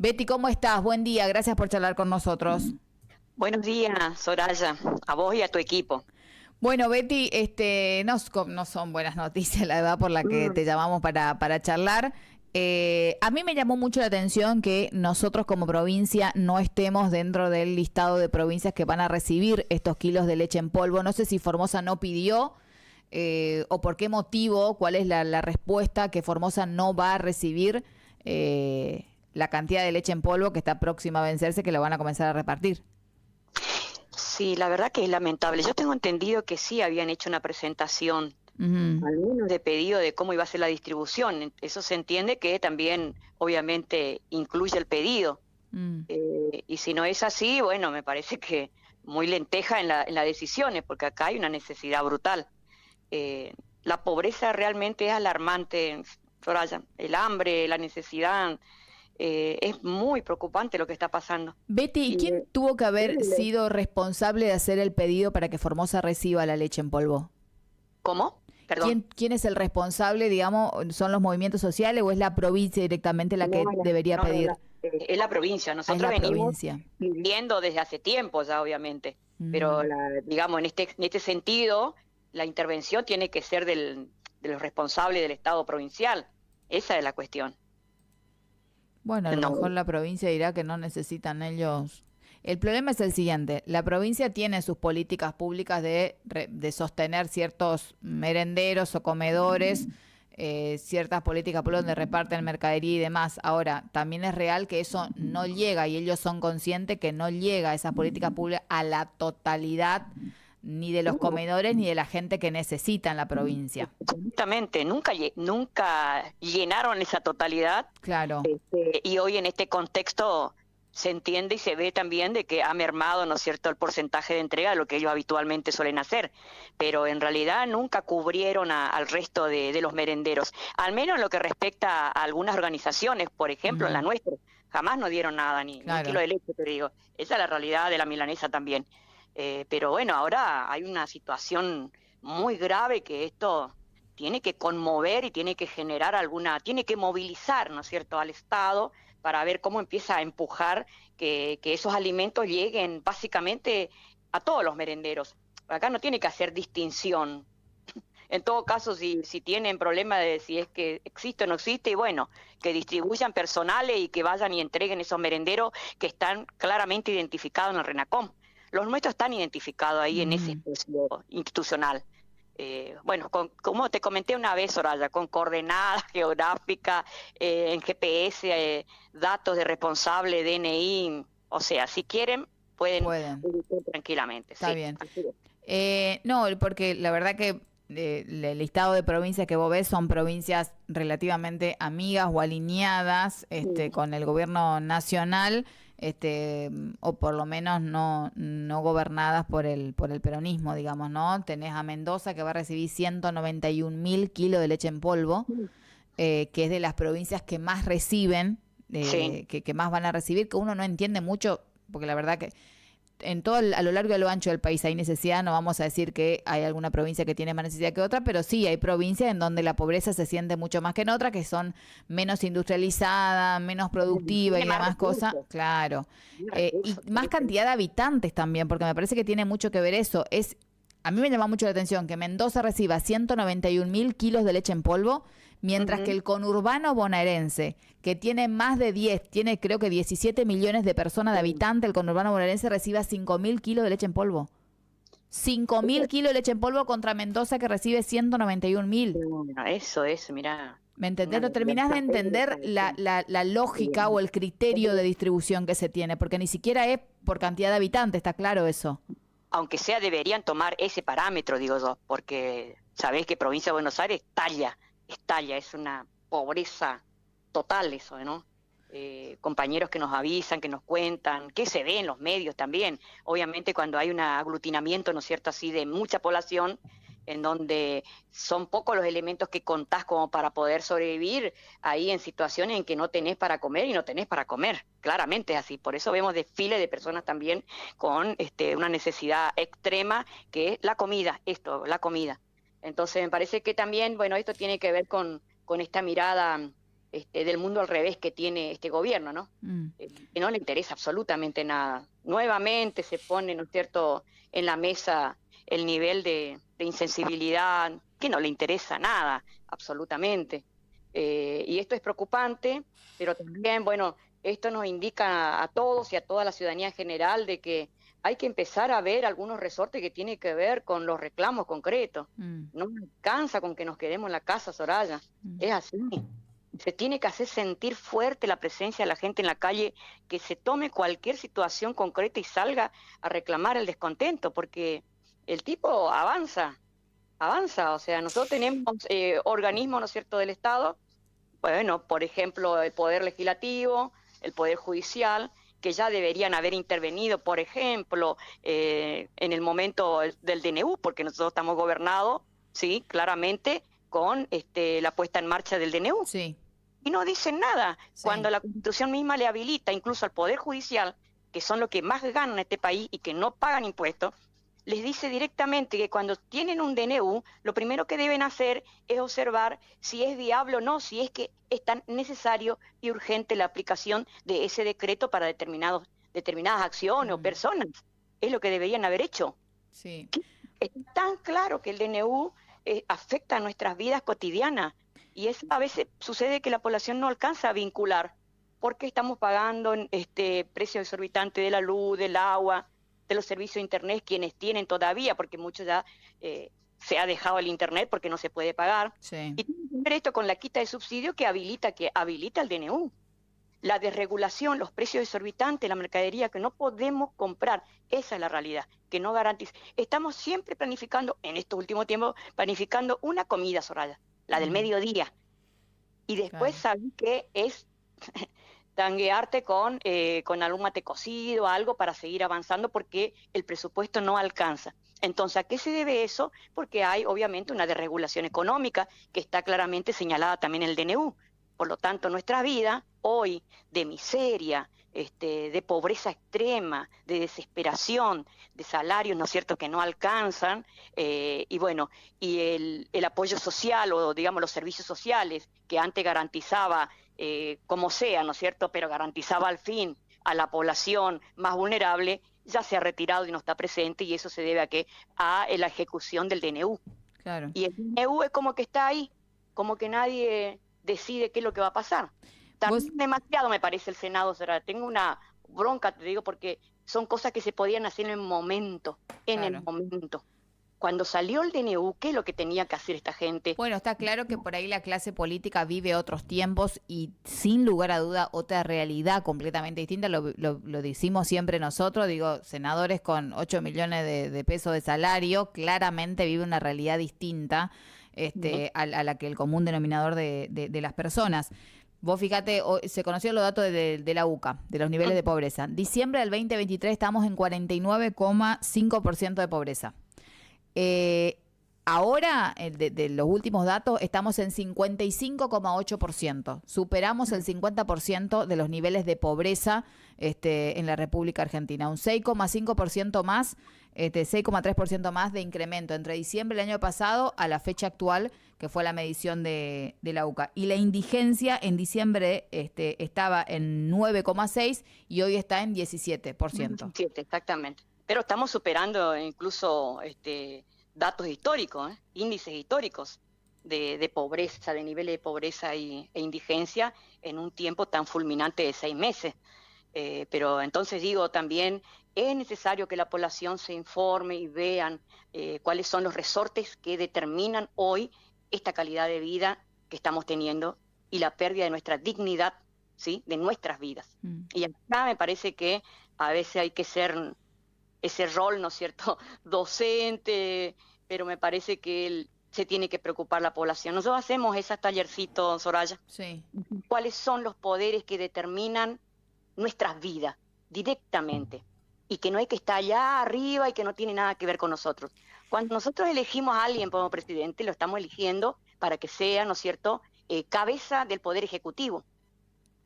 Betty, ¿cómo estás? Buen día, gracias por charlar con nosotros. Buenos días, Soraya, a vos y a tu equipo. Bueno, Betty, no son buenas noticias, la verdad, por la que Mm, te llamamos para charlar. A mí me llamó mucho la atención que nosotros como provincia no estemos dentro del listado de provincias que van a recibir estos kilos de leche en polvo. No sé si Formosa no pidió o por qué motivo, cuál es la respuesta que Formosa no va a recibir la cantidad de leche en polvo que está próxima a vencerse, que lo van a comenzar a repartir. Sí, la verdad que es lamentable. Yo tengo entendido que sí habían hecho una presentación, Ujú. al menos de pedido de cómo iba a ser la distribución. Eso se entiende que también, obviamente, incluye el pedido. Mm. Y si no es así, bueno, me parece que muy lenteja en las decisiones, porque acá hay una necesidad brutal. La pobreza realmente es alarmante, Soraya. El hambre, la necesidad, es muy preocupante lo que está pasando. Betty, ¿y Y quién tuvo que haber terrible. sido responsable de hacer el pedido para que Formosa reciba la leche en polvo? ¿Cómo? Perdón. ¿Quién es el responsable, digamos? ¿Son los movimientos sociales o es la provincia directamente la No, que debería no, pedir? es la provincia. Ah, es Nosotros la venimos provincia. pidiendo desde hace tiempo ya, obviamente, pero Mm. digamos, en este sentido, la intervención tiene que ser de los responsables del Estado provincial. Esa es la cuestión. Bueno, a lo No. mejor la provincia dirá que no necesitan ellos. El problema es el siguiente, la provincia tiene sus políticas públicas de sostener ciertos merenderos o comedores, ciertas políticas públicas donde reparten mercadería y demás. Ahora, también es real que eso no llega y ellos son conscientes que no llega esa política pública a la totalidad ni de los No, comedores ni de la gente que necesita en la provincia. absolutamente, nunca llenaron esa totalidad. Claro. Y hoy en este contexto se entiende y se ve también de que ha mermado, ¿no es cierto?, el porcentaje de entrega de lo que ellos habitualmente suelen hacer, pero en realidad nunca cubrieron al resto de los merenderos, al menos en lo que respecta a algunas organizaciones, por ejemplo, en la Mm, nuestra, jamás nos dieron nada, ni un kilo claro. de leche, te digo, esa es la realidad de la milanesa también. Pero bueno, ahora hay una situación muy grave que esto tiene que conmover y tiene que generar tiene que movilizar, ¿no es cierto?, al Estado para ver cómo empieza a empujar que esos alimentos lleguen básicamente a todos los merenderos. Acá no tiene que hacer distinción. En todo caso, si tienen problema de si es que existe o no existe, y bueno, que distribuyan personales y que vayan y entreguen esos merenderos que están claramente identificados en el RENACOM. Los nuestros están identificados ahí en ese Mm. espacio institucional. Bueno, como te comenté una vez, Soraya, con coordenadas geográficas, en GPS, datos de responsable, DNI, o sea, si quieren, pueden Pueden. ubicar tranquilamente, Está sí. bien. Así es. No, porque la verdad que el listado de provincias que vos ves son provincias relativamente amigas o alineadas con el gobierno nacional, o por lo menos no gobernadas por el peronismo, digamos, ¿no? Tenés a Mendoza que va a recibir 191.000 kilos de leche en polvo, que es de las provincias que más reciben, Sí. que más van a recibir, que uno no entiende mucho, porque la verdad que a lo largo y a lo ancho del país hay necesidad, no vamos a decir que hay alguna provincia que tiene más necesidad que otra, pero sí hay provincias en donde la pobreza se siente mucho más que en otras, que son menos industrializadas, menos productivas Tiene y más demás cosas, recursos, claro. más Y recursos. más cantidad de habitantes también, porque me parece que tiene mucho que ver eso. A mí me llama mucho la atención que Mendoza reciba 191.000 kilos de leche en polvo, mientras que Ujú. el conurbano bonaerense, que tiene más de 10, tiene creo que 17 millones de personas de habitantes, el conurbano bonaerense reciba 5.000 kilos de leche en polvo. 5.000 kilos de leche en polvo contra Mendoza que recibe 191.000. Bueno, eso es, mira, ¿Me una entendés? No terminás de desfachatez de entender la lógica o el criterio de distribución que se tiene, porque ni siquiera es por cantidad de habitantes, está claro eso. aunque sea deberían tomar ese parámetro, digo yo, porque sabés que provincia de Buenos Aires estalla, es una pobreza total eso, ¿no? Compañeros que nos avisan, que nos cuentan, que se ve en los medios también. Obviamente cuando hay un aglutinamiento, ¿no es cierto?, así de mucha población, en donde son pocos los elementos que contás como para poder sobrevivir, ahí en situaciones en que no tenés para comer y no tenés para comer. Claramente es así. Por eso vemos desfiles de personas también con una necesidad extrema, que es la comida, la comida. Entonces me parece que también, bueno, esto tiene que ver con esta mirada del mundo al revés que tiene este gobierno, ¿no? Que no le interesa absolutamente nada. Nuevamente se pone, ¿no es cierto?, en la mesa el nivel de insensibilidad, que no le interesa nada, absolutamente. Y esto es preocupante, pero también, bueno, esto nos indica a todos y a toda la ciudadanía en general de que hay que empezar a ver algunos resortes que tienen que ver con los reclamos concretos. No alcanza con que nos quedemos en la casa, Soraya. Es así. Se tiene que hacer sentir fuerte la presencia de la gente en la calle, que se tome cualquier situación concreta y salga a reclamar el descontento, porque el tipo avanza, o sea, nosotros tenemos organismos, ¿no es cierto?, del Estado, bueno, por ejemplo, el Poder Legislativo, el Poder Judicial, que ya deberían haber intervenido, por ejemplo, en el momento del DNU, porque nosotros estamos gobernados, sí, claramente, con la puesta en marcha del DNU. Sí. Y no dicen nada, cuando la Constitución misma le habilita incluso al Poder Judicial, que son los que más ganan en este país y que no pagan impuestos, les dice directamente que cuando tienen un DNU, lo primero que deben hacer es observar si es viable o no, si es que es tan necesario y urgente la aplicación de ese decreto para determinadas acciones o personas. Es lo que deberían haber hecho. Sí. Es tan claro que el DNU afecta a nuestras vidas cotidianas, y eso a veces sucede que la población no alcanza a vincular, porque estamos pagando precios exorbitantes de la luz, del agua, de los servicios de internet, quienes tienen todavía, porque muchos ya se ha dejado el internet porque no se puede pagar. Sí. Y tiene que ver esto con la quita de subsidio que habilita el DNU. La desregulación, los precios exorbitantes, la mercadería que no podemos comprar, esa es la realidad, que no garantiza. Estamos siempre planificando, en estos últimos tiempos, planificando una comida, Soraya, la del mediodía. Y después sabí que es tanguearte con algún mate cocido, algo para seguir avanzando, porque el presupuesto no alcanza. Entonces, ¿a qué se debe eso? Porque hay obviamente una desregulación económica que está claramente señalada también en el DNU. Por lo tanto, nuestra vida hoy de miseria, de pobreza extrema, de desesperación, de salarios, ¿no es cierto?, que no alcanzan, y bueno, y el apoyo social, o digamos los servicios sociales, que antes garantizaba, como sea, ¿no es cierto?, pero garantizaba al fin a la población más vulnerable, ya se ha retirado y no está presente, y eso se debe a la ejecución del DNU. Claro. Y el DNU es como que está ahí, como que nadie decide qué es lo que va a pasar. También demasiado me parece el Senado, o sea, tengo una bronca, te digo, porque son cosas que se podían hacer en el momento, el momento. Cuando salió el DNU, ¿qué es lo que tenía que hacer esta gente? Bueno, está claro que por ahí la clase política vive otros tiempos y sin lugar a duda otra realidad completamente distinta. Lo decimos siempre nosotros, digo, senadores con 8 millones de pesos de salario, claramente vive una realidad distinta a la que el común denominador de las personas. Vos fíjate, se conocieron los datos de la UCA, de los niveles de pobreza. Diciembre del 2023 estamos en 49,5% de pobreza. Ahora, de los últimos datos, estamos en 55,8%. Superamos el 50% de los niveles de pobreza en la República Argentina. Un 6,5% más, 6,3% más de incremento entre diciembre del año pasado a la fecha actual, que fue la medición de la UCA. Y la indigencia en diciembre estaba en 9,6% y hoy está en 17%. 17, exactamente. Pero estamos superando incluso datos históricos, índices históricos de pobreza, de niveles de pobreza e indigencia en un tiempo tan fulminante de 6 meses. Pero entonces digo, también es necesario que la población se informe y vean cuáles son los resortes que determinan hoy esta calidad de vida que estamos teniendo y la pérdida de nuestra dignidad, ¿sí?, de nuestras vidas. Y acá me parece que a veces hay que ser ese rol, ¿no es cierto?, docente, pero me parece que se tiene que preocupar la población. Nosotros hacemos esos tallercitos, Soraya. Sí. ¿Cuáles son los poderes que determinan nuestras vidas directamente? Y que no hay que estar allá arriba y que no tiene nada que ver con nosotros. Cuando nosotros elegimos a alguien como presidente, lo estamos eligiendo para que sea, ¿no es cierto?, cabeza del Poder Ejecutivo,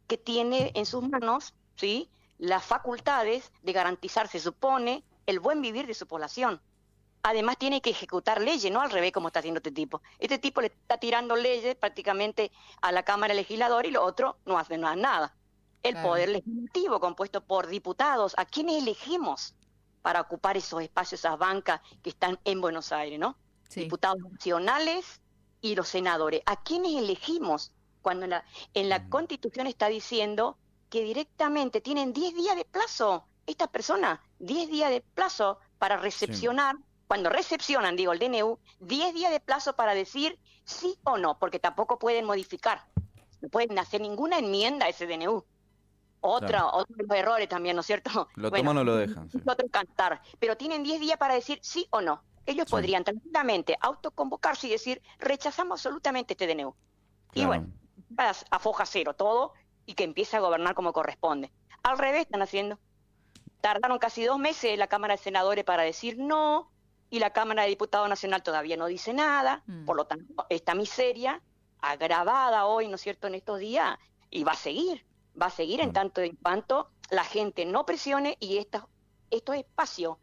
que tiene en sus manos, ¿sí?, las facultades de garantizar, se supone, el buen vivir de su población. además tiene que ejecutar leyes, no al revés como está haciendo este tipo. Este tipo le está tirando leyes prácticamente a la Cámara Legisladora y los otros no hacen nada. El Claro. Poder Legislativo, compuesto por diputados, ¿a quiénes elegimos para ocupar esos espacios, esas bancas que están en Buenos Aires, ¿no? Sí. Diputados nacionales y los senadores. ¿A quiénes elegimos cuando en la Constitución está diciendo que directamente tienen 10 días de plazo estas personas, 10 días de plazo para recepcionar, cuando recepcionan, digo, el DNU, 10 días de plazo para decir sí o no, porque tampoco pueden modificar, no pueden hacer ninguna enmienda a ese DNU. Otro de los errores también, ¿no es cierto? Lo toman o lo dejan. Sí. Otro cantar, pero tienen 10 días para decir sí o no. Ellos podrían tranquilamente autoconvocarse y decir, rechazamos absolutamente este DNU. Claro. Y bueno, a foja cero todo y que empiece a gobernar como corresponde. Al revés están haciendo. Tardaron casi 2 meses la Cámara de Senadores para decir no, y la Cámara de Diputados Nacional todavía no dice nada. Por lo tanto, esta miseria agravada hoy, ¿no es cierto?, en estos días, y va a seguir en tanto en cuanto la gente no presione y estos espacios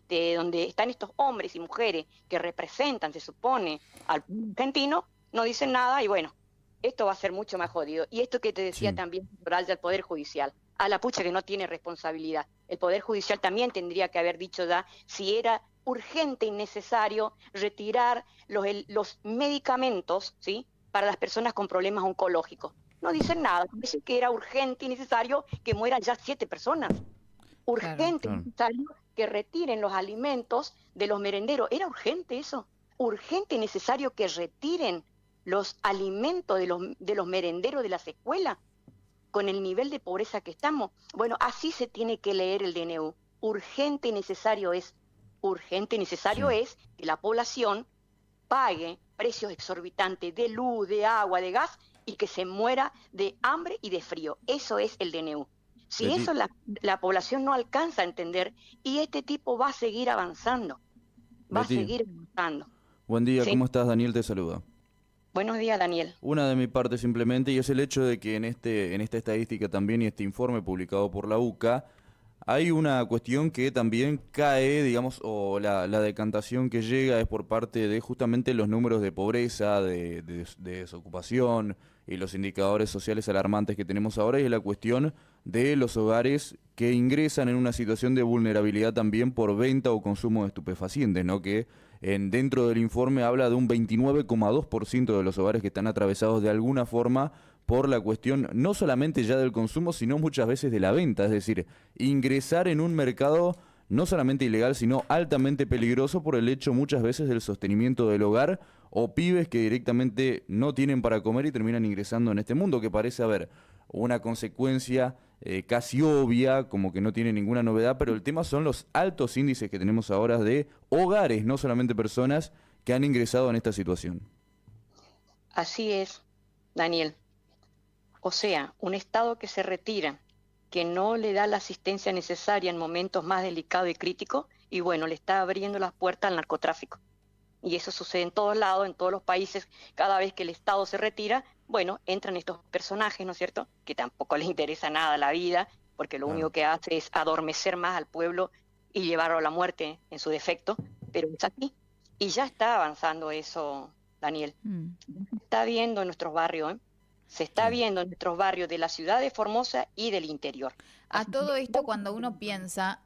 donde están estos hombres y mujeres que representan, se supone, al pueblo argentino, no dicen nada y bueno, esto va a ser mucho más jodido. Y esto que te decía también, del Poder Judicial, a la pucha que no tiene responsabilidad. El Poder Judicial también tendría que haber dicho ya si era urgente y necesario retirar los medicamentos, ¿sí?, para las personas con problemas oncológicos. No dicen nada, dicen que era urgente y necesario que mueran ya 7 personas. Urgente y necesario que retiren los alimentos de los merenderos. Era urgente eso. Urgente y necesario que retiren los alimentos de los merenderos de las escuelas con el nivel de pobreza que estamos. Bueno, así se tiene que leer el DNU. Urgente y necesario es. Urgente y necesario es que la población pague precios exorbitantes de luz, de agua, de gas y que se muera de hambre y de frío. Eso es el DNU. Si eso la población no alcanza a entender, y este tipo va a seguir avanzando. Va a seguir avanzando. Buen día, ¿cómo estás? Daniel te saluda. Buenos días, Daniel. Una de mi parte simplemente, y es el hecho de que en esta estadística también y este informe publicado por la UCA, hay una cuestión que también cae, digamos, o la decantación que llega es por parte de justamente los números de pobreza, de desocupación y los indicadores sociales alarmantes que tenemos ahora, y es la cuestión de los hogares que ingresan en una situación de vulnerabilidad también por venta o consumo de estupefacientes, ¿no? Que dentro del informe habla de un 29,2% de los hogares que están atravesados de alguna forma por la cuestión no solamente ya del consumo, sino muchas veces de la venta, es decir, ingresar en un mercado no solamente ilegal, sino altamente peligroso por el hecho muchas veces del sostenimiento del hogar, o pibes que directamente no tienen para comer y terminan ingresando en este mundo, que parece haber una consecuencia casi obvia, como que no tiene ninguna novedad, pero el tema son los altos índices que tenemos ahora de hogares, no solamente personas, que han ingresado en esta situación. Así es, Daniel. O sea, un Estado que se retira, que no le da la asistencia necesaria en momentos más delicados y críticos, y bueno, le está abriendo las puertas al narcotráfico. Y eso sucede en todos lados, en todos los países. Cada vez que el Estado se retira, bueno, entran estos personajes, ¿no es cierto?, que tampoco les interesa nada la vida, porque lo único que hace es adormecer más al pueblo y llevarlo a la muerte en su defecto, pero es así. Y ya está avanzando eso, Daniel. Se está viendo en nuestros barrios, ¿eh? Se está viendo en nuestros barrios de la ciudad de Formosa y del interior. A todo esto cuando uno piensa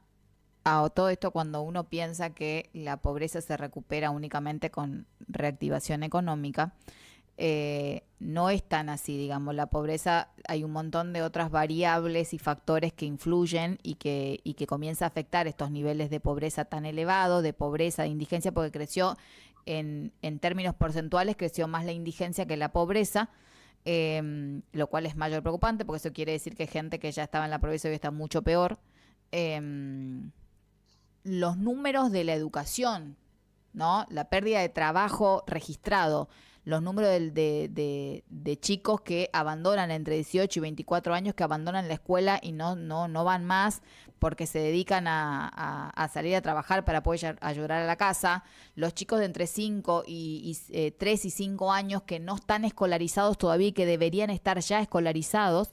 que la pobreza se recupera únicamente con reactivación económica, no es tan así, digamos. La pobreza, hay un montón de otras variables y factores que influyen y que comienza a afectar estos niveles de pobreza tan elevados, de pobreza, de indigencia, porque creció en términos porcentuales, creció más la indigencia que la pobreza. Lo cual es mayor preocupante porque eso quiere decir que gente que ya estaba en la pobreza hoy está mucho peor. Los números de la educación, ¿no? La pérdida de trabajo registrado, los números de chicos que abandonan entre 18 y 24 años, que abandonan la escuela y no van más porque se dedican a salir a trabajar para poder ayudar a la casa, los chicos de entre 5 y 3 y 5 años que no están escolarizados todavía y que deberían estar ya escolarizados.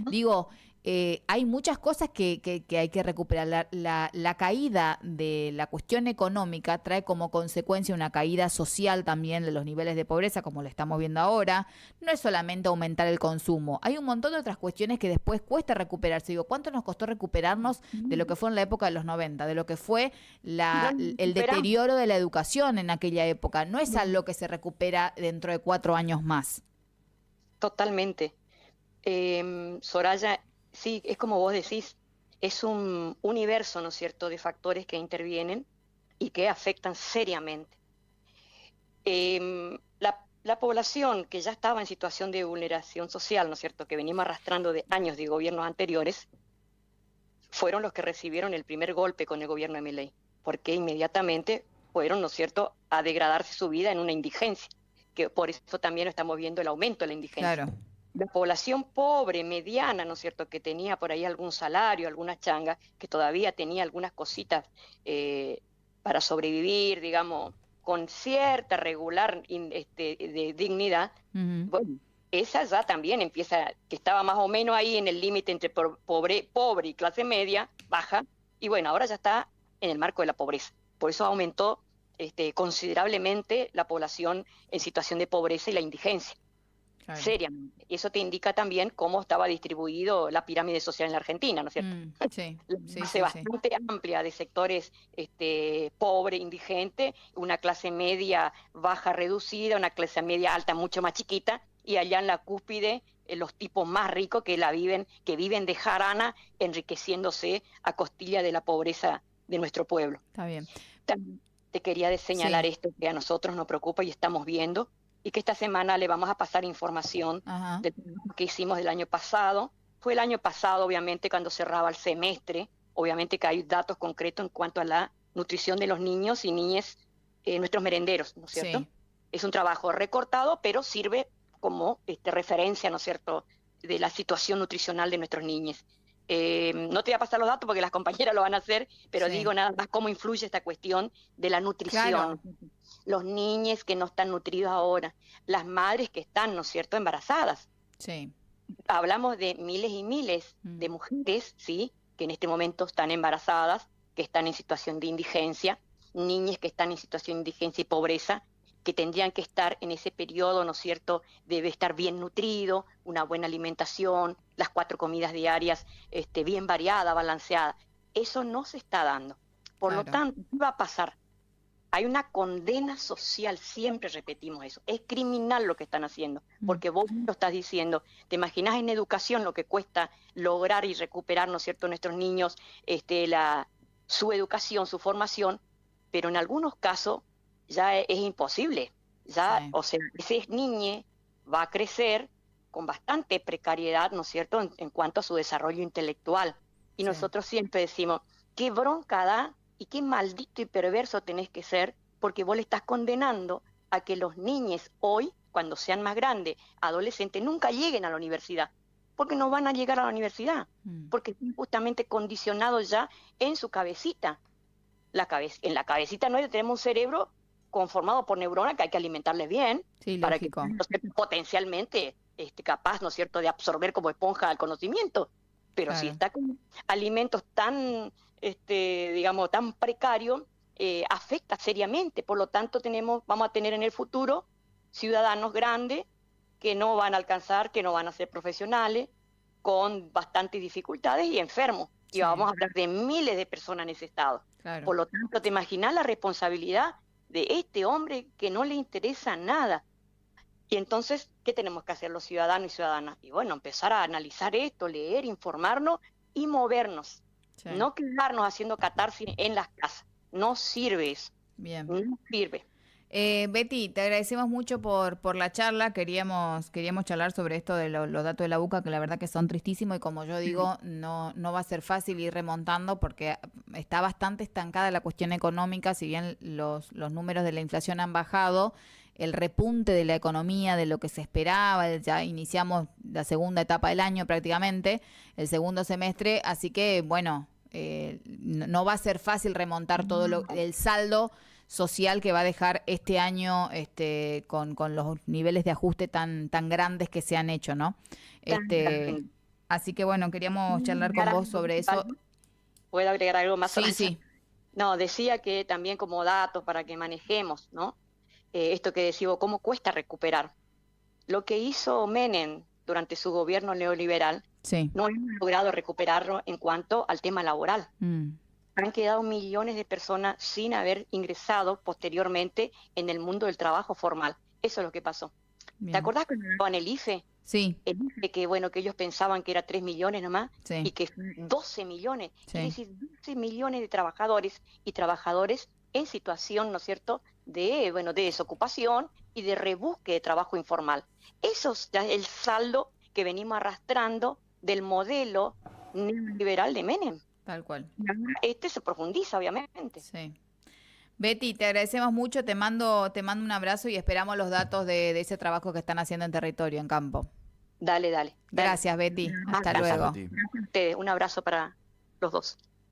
Digo, hay muchas cosas que hay que recuperar. La caída de la cuestión económica trae como consecuencia una caída social también de los niveles de pobreza, como lo estamos viendo ahora. No es solamente aumentar el consumo, hay un montón de otras cuestiones que después cuesta recuperarse. Digo, ¿cuánto nos costó recuperarnos de lo que fue en la época de los 90, de lo que fue el deterioro de la educación en aquella época? No es algo que se recupera dentro de 4 años más. Totalmente. Soraya, sí, es como vos decís, es un universo, ¿no es cierto?, de factores que intervienen y que afectan seriamente. La población que ya estaba en situación de vulneración social, ¿no es cierto?, que venimos arrastrando de años de gobiernos anteriores, fueron los que recibieron el primer golpe con el gobierno de Milei, porque inmediatamente fueron, ¿no es cierto?, a degradarse su vida en una indigencia, que por eso también estamos viendo el aumento de la indigencia. Claro. La población pobre, mediana, ¿no es cierto?, que tenía por ahí algún salario, alguna changa, que todavía tenía algunas cositas para sobrevivir, digamos, con cierta regular de dignidad, bueno, esa ya también empieza, que estaba más o menos ahí en el límite entre pobre y clase media, baja, y bueno, ahora ya está en el marco de la pobreza. Por eso aumentó considerablemente la población en situación de pobreza y la indigencia. Claro. Seriamente. Y eso te indica también cómo estaba distribuido la pirámide social en la Argentina, ¿no es cierto? Sí, Una base bastante amplia de sectores pobre, indigente, una clase media baja reducida, una clase media alta mucho más chiquita, y allá en la cúspide los tipos más ricos que viven de jarana, enriqueciéndose a costilla de la pobreza de nuestro pueblo. Está bien. También te quería señalar esto que a nosotros nos preocupa y estamos viendo, y que esta semana le vamos a pasar información de lo que hicimos del año pasado. Fue el año pasado, obviamente, cuando cerraba el semestre, obviamente que hay datos concretos en cuanto a la nutrición de los niños y niñas, nuestros merenderos, ¿no es cierto? Sí. Es un trabajo recortado, pero sirve como referencia, ¿no es cierto?, de la situación nutricional de nuestros niños. No te voy a pasar los datos porque las compañeras lo van a hacer, pero digo nada más cómo influye esta cuestión de la nutrición. Claro. Los niños que no están nutridos ahora, las madres que están, ¿no es cierto?, embarazadas. Sí. Hablamos de miles y miles de mujeres, ¿sí?, que en este momento están embarazadas, que están en situación de indigencia, niñas que están en situación de indigencia y pobreza, que tendrían que estar en ese periodo, ¿no es cierto?, debe estar bien nutrido, una buena alimentación, las 4 comidas diarias bien variada, balanceada. Eso no se está dando. Por lo tanto, ¿qué va a pasar? Hay una condena social, siempre repetimos eso. Es criminal lo que están haciendo, porque vos lo estás diciendo. ¿Te imaginas en educación lo que cuesta lograr y recuperar, ¿no es cierto?, nuestros niños, su educación, su formación? Pero en algunos casos ya es imposible. Ya, o sea, ese niño va a crecer con bastante precariedad, ¿no es cierto?, en cuanto a su desarrollo intelectual. Y nosotros siempre decimos, qué bronca da y qué maldito y perverso tenés que ser, porque vos le estás condenando a que los niños hoy, cuando sean más grandes, adolescentes, nunca lleguen a la universidad, porque no van a llegar a la universidad, porque están justamente condicionados ya en su cabecita. En la cabecita nuestra tenemos un cerebro conformado por neuronas que hay que alimentarles bien, para lógico. Que potencialmente capaz, ¿no es cierto?, de absorber como esponja el conocimiento. Pero si está con alimentos tan, digamos, tan precarios, afecta seriamente. Por lo tanto, vamos a tener en el futuro ciudadanos grandes que no van a alcanzar, que no van a ser profesionales, con bastantes dificultades y enfermos. Y vamos a hablar de miles de personas en ese estado. Claro. Por lo tanto, ¿te imaginas la responsabilidad de este hombre que no le interesa nada? Y entonces, ¿qué tenemos que hacer los ciudadanos y ciudadanas? Y bueno, empezar a analizar esto, leer, informarnos y movernos. No quedarnos haciendo catarsis en las casas. No sirve eso. Bien. No sirve. Betty, te agradecemos mucho por la charla. Queríamos charlar sobre esto de los datos de la UCA, que la verdad que son tristísimos y como yo digo, no va a ser fácil ir remontando porque está bastante estancada la cuestión económica. Si bien los números de la inflación han bajado, el repunte de la economía, de lo que se esperaba, ya iniciamos la segunda etapa del año prácticamente, el segundo semestre, así que bueno, no va a ser fácil remontar todo el saldo social que va a dejar este año con los niveles de ajuste tan grandes que se han hecho, ¿no? Así que bueno, queríamos charlar con vos sobre eso. ¿Puedo agregar algo más? Sí, sí. No, decía que también como datos para que manejemos, ¿no? Esto que decía, cómo cuesta recuperar. Lo que hizo Menem durante su gobierno neoliberal, Sí. no hemos logrado recuperarlo en cuanto al tema laboral. Han quedado millones de personas sin haber ingresado posteriormente en el mundo del trabajo formal. Eso es lo que pasó. Bien. ¿Te acordás cuando daban el IFE? Sí. El IFE que, bueno, que ellos pensaban que era 3 millones nomás, Sí. y que 12 millones. Sí. Es decir, 12 millones de trabajadores y trabajadores en situación, ¿no es cierto?, de, bueno, de desocupación y de rebusque de trabajo informal. Eso es el saldo que venimos arrastrando del modelo neoliberal de Menem. Tal cual. Este se profundiza, obviamente. Sí. Betty, te agradecemos mucho, te mando un abrazo y esperamos los datos de ese trabajo que están haciendo en territorio, en campo. Dale. Gracias, Betty. Hasta luego. Un abrazo para los dos.